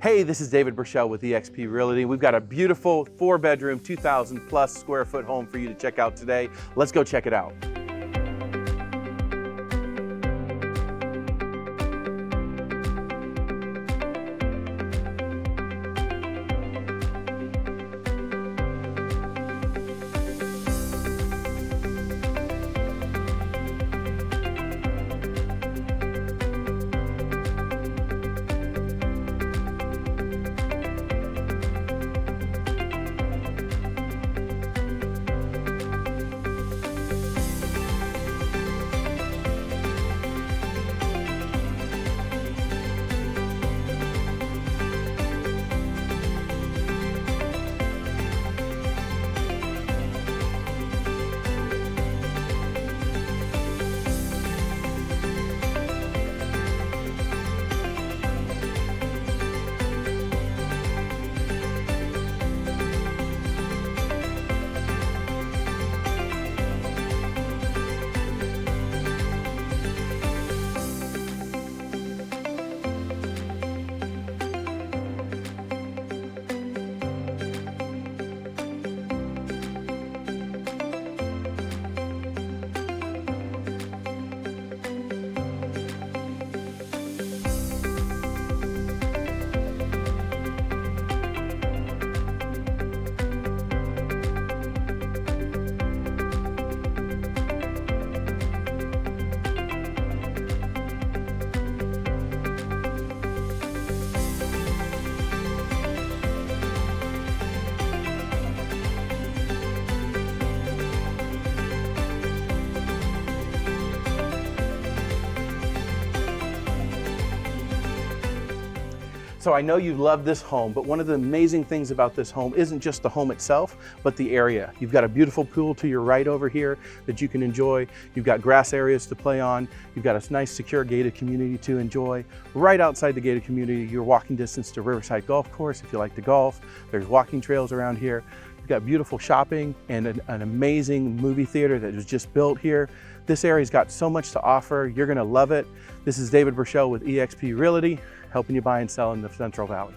Hey, this is David Burchell with eXp Realty. We've got a beautiful 4-bedroom, 2,000 plus square foot home for you to check out today. Let's go check it out. So I know you love this home, but one of the amazing things about this home isn't just the home itself, but the area. You've got a beautiful pool to your right over here that you can enjoy. You've got grass areas to play on. You've got a nice secure gated community to enjoy. Right outside the gated community, you're walking distance to Riverside Golf Course if you like to golf. There's walking trails around here. You've got beautiful shopping and an amazing movie theater that was just built here. This area's got so much to offer. You're gonna love it. This is David Burchell with eXp Realty, helping you buy and sell in the Central Valley.